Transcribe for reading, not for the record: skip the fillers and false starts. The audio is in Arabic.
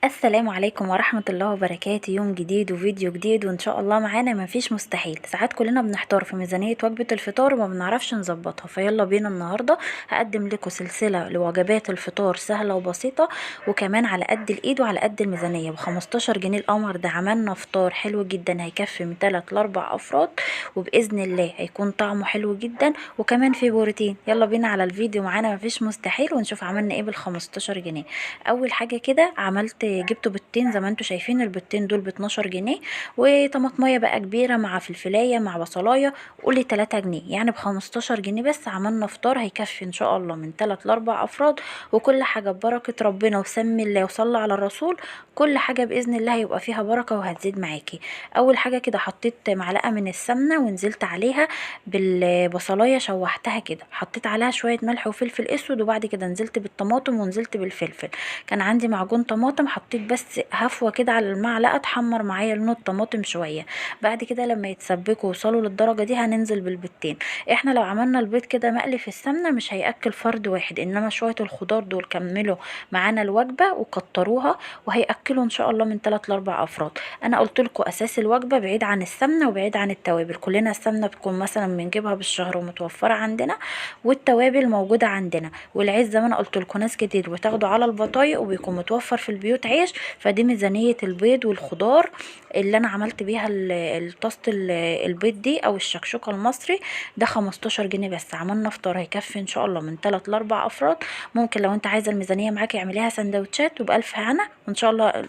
السلام عليكم ورحمة الله وبركاته. يوم جديد وفيديو جديد وان شاء الله معانا مفيش مستحيل. ساعات كلنا بنحتار في ميزانية وجبة الفطار وما بنعرفش نظبطها، فيلا بينا النهاردة هقدم لكم سلسلة لوجبات الفطار سهلة وبسيطة وكمان على قد الايد وعلى قد الميزانية. ب15 جنيه القمر ده عملنا فطار حلو جدا هيكفي من 3 ل 4 افراد، وباذن الله هيكون طعمه حلو جدا وكمان فيه بروتين. يلا بينا على الفيديو، معانا مفيش مستحيل ونشوف عملنا ايه بال15 جنيه. اول حاجه كده جبت بيضتين زي ما انتوا شايفين، البيضتين دول ب12 جنيه، وطماطميه بقى كبيره مع فلفلايه مع بصلايه، قولي 3 جنيه، يعني ب15 جنيه بس عملنا فطار هيكفي ان شاء الله من 3 ل 4 افراد. وكل حاجه ببركه ربنا وسمي الله وصلى على الرسول، كل حاجه باذن الله هيبقى فيها بركه وهتزيد معاكي. اول حاجه كده حطيت معلقه من السمنه ونزلت عليها بالبصلايه، شوحتها كده، حطيت عليها شويه ملح وفلفل اسود، وبعد كده نزلت بالطماطم ونزلت بالفلفل. كان عندي معجون طماطم، حطيت بس هفوه كده على المعلقه تحمر معايا لون الطماطم شويه. بعد كده لما يتسبكوا وصلوا للدرجه دي هننزل بالبيضتين. احنا لو عملنا البيض كده مقلي في السمنه مش هياكل فرد واحد، انما شويه الخضار دول كملوا معانا الوجبه وكتروها، وهياكلوا ان شاء الله من 3 ل 4 افراد. انا قلت لكم اساس الوجبه بعيد عن السمنه وبعيد عن التوابل. كلنا السمنه بتكون مثلا بنجيبها بالشهر ومتوفره عندنا، والتوابل موجوده عندنا، والعيش زي ما انا قلت لكم ناس كتير بتاخده على البطايق وبيكون متوفر في البيوت عيش. فدي ميزانية البيض والخضار اللي انا عملت بيها الطاسة البيض دي او الشكشوكة المصري. ده 15 جنيه بس عملنا فطار هيكفي ان شاء الله من 3 ل 4 افراد. ممكن لو انت عايزة الميزانية معاكي اعمليها سندوتشات وبألف هنا، وان شاء الله